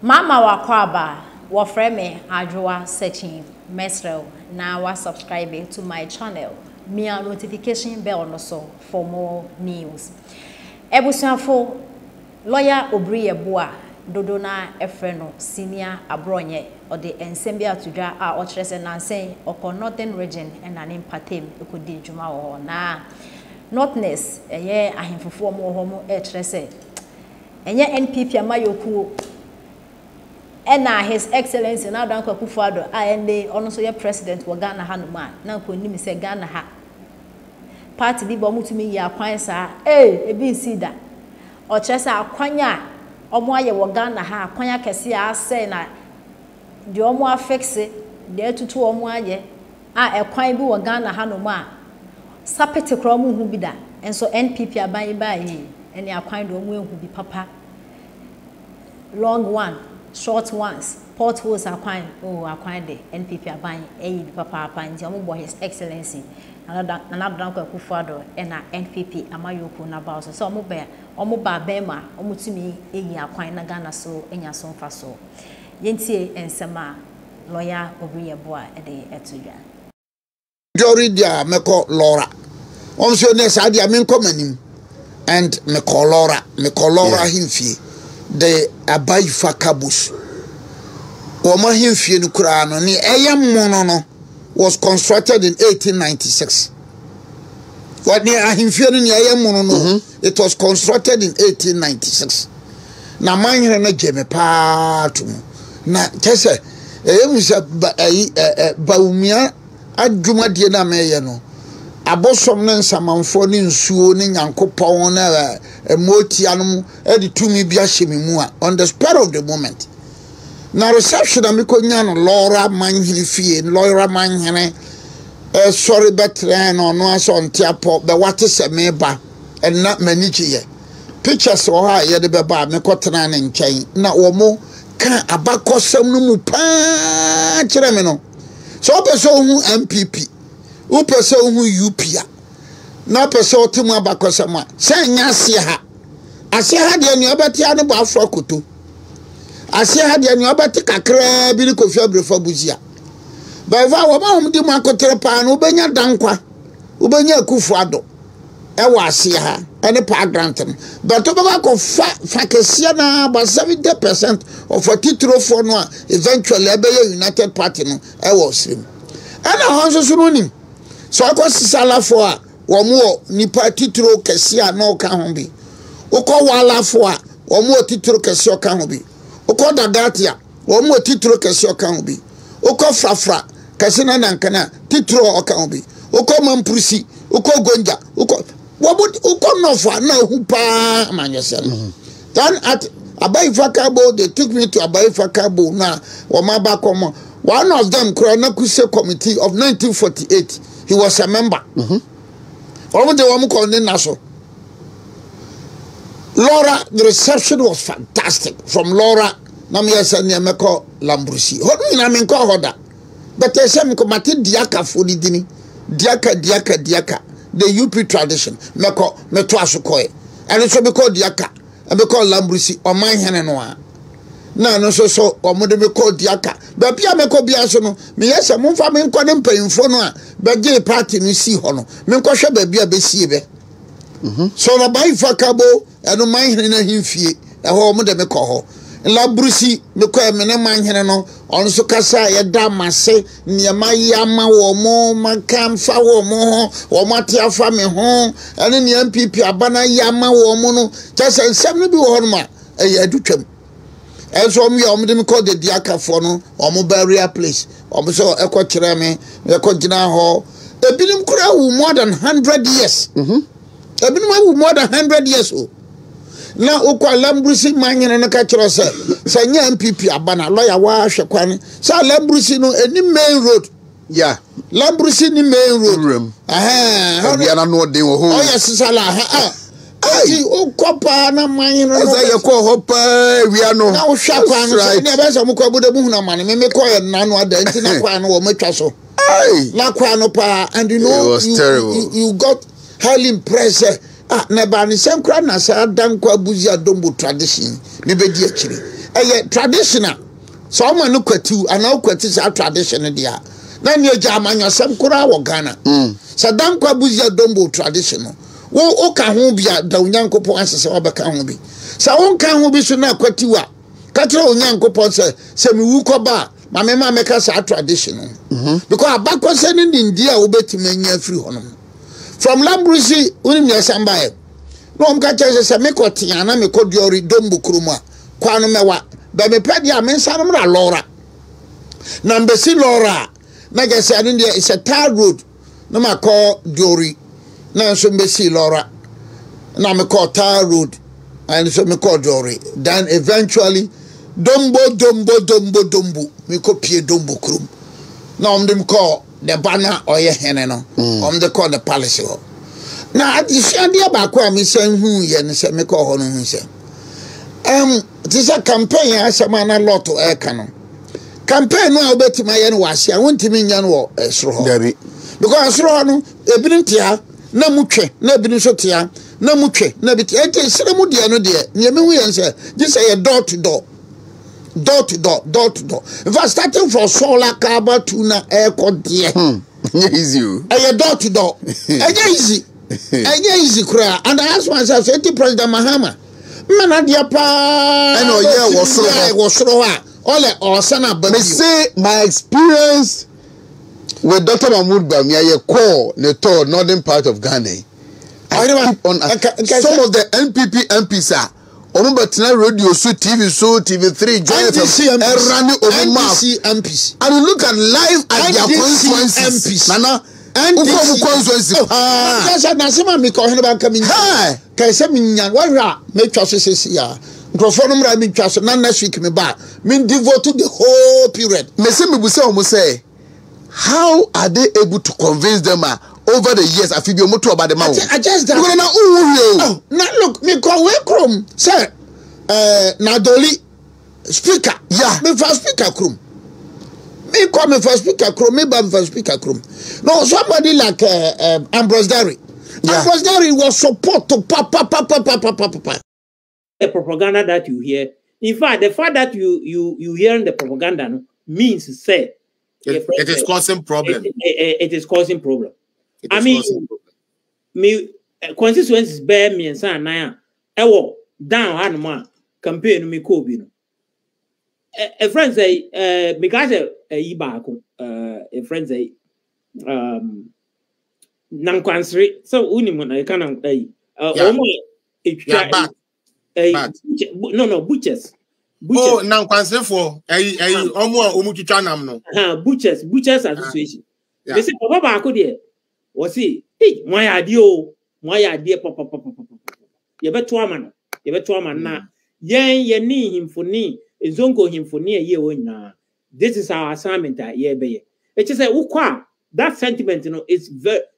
Mama wakwaba wafreme ajwa searching mesrel na wa subscribe to my channel. Mia notification bell no so for more news. Ebusuafo lawyer Obriye Boa dodo na efreno senior abronye or the ensembia tudwa a otrese nansen oko northern region and an impatem ekodi djuma wo na northness eye ahemfofo mo ho mo etrese enye NPP amayoku ena his excellency na Danko Akufo-Addo ande ono so ye president wo Ghana hanuma na ko nim se Ghana ha party bi bo mutumi yi akwan sa ebi nsida o chese akwanya omo aye wo Ghana ha akwanya kese a say na de omo afixe de atutu omo aye ekwan bi wo Ghana hanuma sapete kro omo hu bi da enso NPP aban ba yi ene akwan de omo ehu bi papa long one short ones potholes akwan akwan de NPP aban eyi papa apan je omo bo his excellency another Danko Akufo-Addo ena NPP amayoku na ba so omo ba bema omo tumi eyi akwan na Ghana so enya so mfa so yentie ensema lawyer Obriye Boa de etudwa Jori dia meko Laura onso ne sa dia men komanim and meko Laura himfie the Abaifa Kabus Oma himfie no kura no ni eyam mono no was constructed in 1896. What near himfie no ni eyam mono no it was constructed in 1896. Na manyere na jeme paatu na kese eyemisa baumia adwuma die na meye no abosom ne nsamanfo ne nsuo ne nyankopon na emoti anum edi tumi bia hyemimu a on the spur of the moment na reception amikonya no Laura manhiri fie Laura manhene sorry betre no no aso ntiapo be wate se meba na manichiye pictures o ha ye de beba me kotena ne nchen na wo mo kan abakosam no mu pa kire me no so person hu MPP u person hu UPA na person otimu abakosam a se nya ase ha de ni obeti ane bo afro koto ase ha de ni obeti kakra bi ni Kofi Abrefo buzia ba va wo ma hom di mu akotere pa na ubenya dankwa ubenya Akufo-Addo ewa ase ha ene pa grant but to ba ko fa kesia na ba 70% of a titro for no eventually ebe United Party no ewa osrim ana honso sunonim so akosisala for a wo mo nipa titro kesia na o ka ho bi uko wala fo a wo mo titro kese o ka ho bi uko dadatia wo mo titro kese o ka ho bi uko frafra kese na nankana titro o ka ho bi uko Manprusi uko gonja uko nofa na hu pa manyesel then at Abaifa Kabo they took me to Abaifa Kabo na wo ma ba komo one of them Kurana Kuse committee of 1948 he was a member omo de wo mo ko ni naso Laura the reception was fantastic from Laura na me yesa ne meko Manprusi hodu na me nko hoda but I say me ko mate diaka fodi dini diaka the UP tradition meko meto asokoe and so because diaka and because Manprusi o man hene no a na no so o mo de meko diaka ba bia meko bia so no me yesa mo fa me nko ne mpanyimfo no a be ge party no si ho no me nko hwe ba bia be sie be so na Abaifa Kabo eno man hene na himfie e ho mo de meko ho Manprusi meko e me ne man hene no on so kasa ye da mase niema yama wo mo makamfa wo mo wo mate afa me ho ene ne MPP abana yama wo mo no kasa nsem no bi wo no ma e adutwam enso om ye om de me call the diakafo no om burial place om so ekokire me ekogina ho ebinim kura wu more than 100 years ebinim wu more than 100 years o na ukwa Manprusi manyene no ka kiro se nya MPP abana lawyer wa hwekwan sa Manprusi no eni main road yeah Manprusi ni main road obi ana no den wo ho oh yes sala ai ukopa na manyene no za ye ko ho pa wi ano na hwekwan so ne be so mko bude mu huna mane me ko ye na no ada nti na kwa no wo matwa so ai na kwa no pa and you know you got highly impressed ah na ba ni sem kra na sa dan kwa buzi adombo tradition me be di akiri traditional so ma no kwatu ana kwatu sa tradition dia na ne agya amanyo sem kra wo Ghana sa dan kwa buzi adombo tradition wo ka ho bia da onyankopon asese obeka ho bi sa won ka ho bi so na kwatu a ka tira onyankopon se me wu ko ba ma me ma meka sa tradition because abakose ni ndia wo betime anya free hono from Manprusi unim ya sambaye no mka chese se me ko tiana me ko diori dombu kruma kwano mewa be me pedi a me sanom ra lora na mbesi lora na gese anu dia is a tar road no ma ko diori na so mbesi lora na me ko tar road and so me ko diori then eventually dombo me ko pie dombu krum na omdem ko the banner oye hene no the call the palace ho na adisia dia ba ko am se hu ye ne se me ko ho no hu se this a campaign asema na lot e ka no campaign no obetima ye no wase a wontimi nya no wo soro ho because soro no ebinim tia na mutwe na ebinim so tia na mutwe na bi tia ete sire mu dia no de ne me hu ye se this a door to door. If I starting from solar carbon tuna air code dear. Easy. Door to door. Easy. Easy cry. And I asked myself, say President Mahama. Man, dear pa. I know, yeah, was all sana but me say my experience with Dr. Mahmoud Bamia, you call the northern part of Ghana. Some of the NPP MPs are radio so TV3 join NDC MPs and you look at live at their constituencies Nana NDC constituency na sema mi ko hene ba ka mi ka se mi nya wa hwa me twa so sesi ya microphone mra mi twa so na next week me ba me devote the whole period me say me bu say omo say how are they able to convince them over the years I feel moto about the man I just that now look me call we krom say na doli speaker me first speaker krom me call me first speaker krom me ba first speaker krom no somebody like Ambrose Derry was support to papa the propaganda that you hear. In fact, the fact that you hearing the propaganda means say it is causing problem. It is causing problem. I mean, me constituencies bear me and son na ewo down hanuma campaign me ko bi no. A friend say because yi baako a friend say nankwansre so unimu na ka na omo etwa no butchers. Oh, nankwansre for omo omu twitwa nam no. Butchers association. They say papa baako there was see hey why idea papa you beto ama na ye ni himfoni ezonko himfoni ye wona. This is our assignment ye be it is say ukwa that sentiment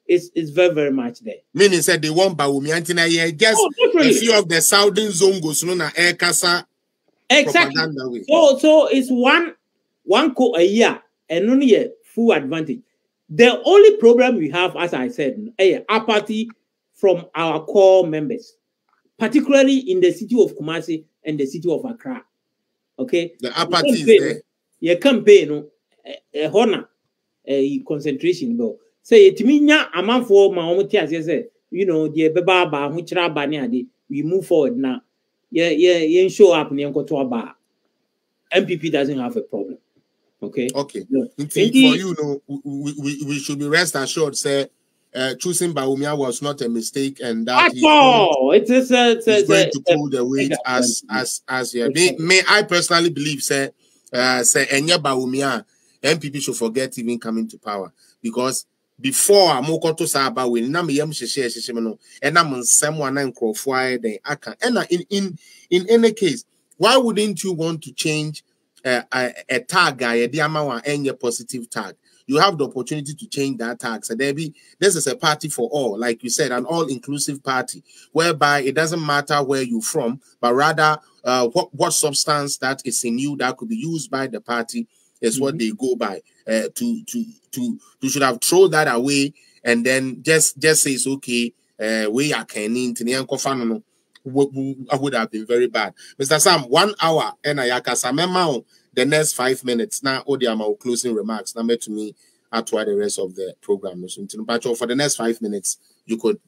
is very much there. Meaning said they want Bawumi antina ye just a few of the southern zongos no na air kasa exactly. So it's one co a year and only a full advantage. The only problem we have, as I said, apathy from our core members, particularly in the city of Kumasi and the city of Accra. Okay, the apathy is there. Your campaign, honor, concentration, bro. Say it mean a man for my own tears. Say, the baba which we move forward now. Yeah, show up in the bar. MPP doesn't have a problem. Okay. Yeah. For you, we should be rest assured. Say, choosing Bawumia was not a mistake, and that at all. It is going to pull the weight as yeah. May I personally believe, say Enya Bawumia, MPP should forget even coming to power because before Amokoto Saba will na me yam sheshe and I'm someone and crofwire the aka. And in any case, why wouldn't you want to change a tag guy, a diamawa and your positive tag? You have the opportunity to change that tag. So this is a party for all, like you said, an all-inclusive party, whereby it doesn't matter where you're from, but rather what substance that is in you that could be used by the party is what they go by. You should have thrown that away and then just say it's okay. we are canning to would have been very bad. Mr. Sam, 1 hour and I the next 5 minutes. Now Odiama closing remarks. Number to me at the rest of the program. So for the next 5 minutes, you could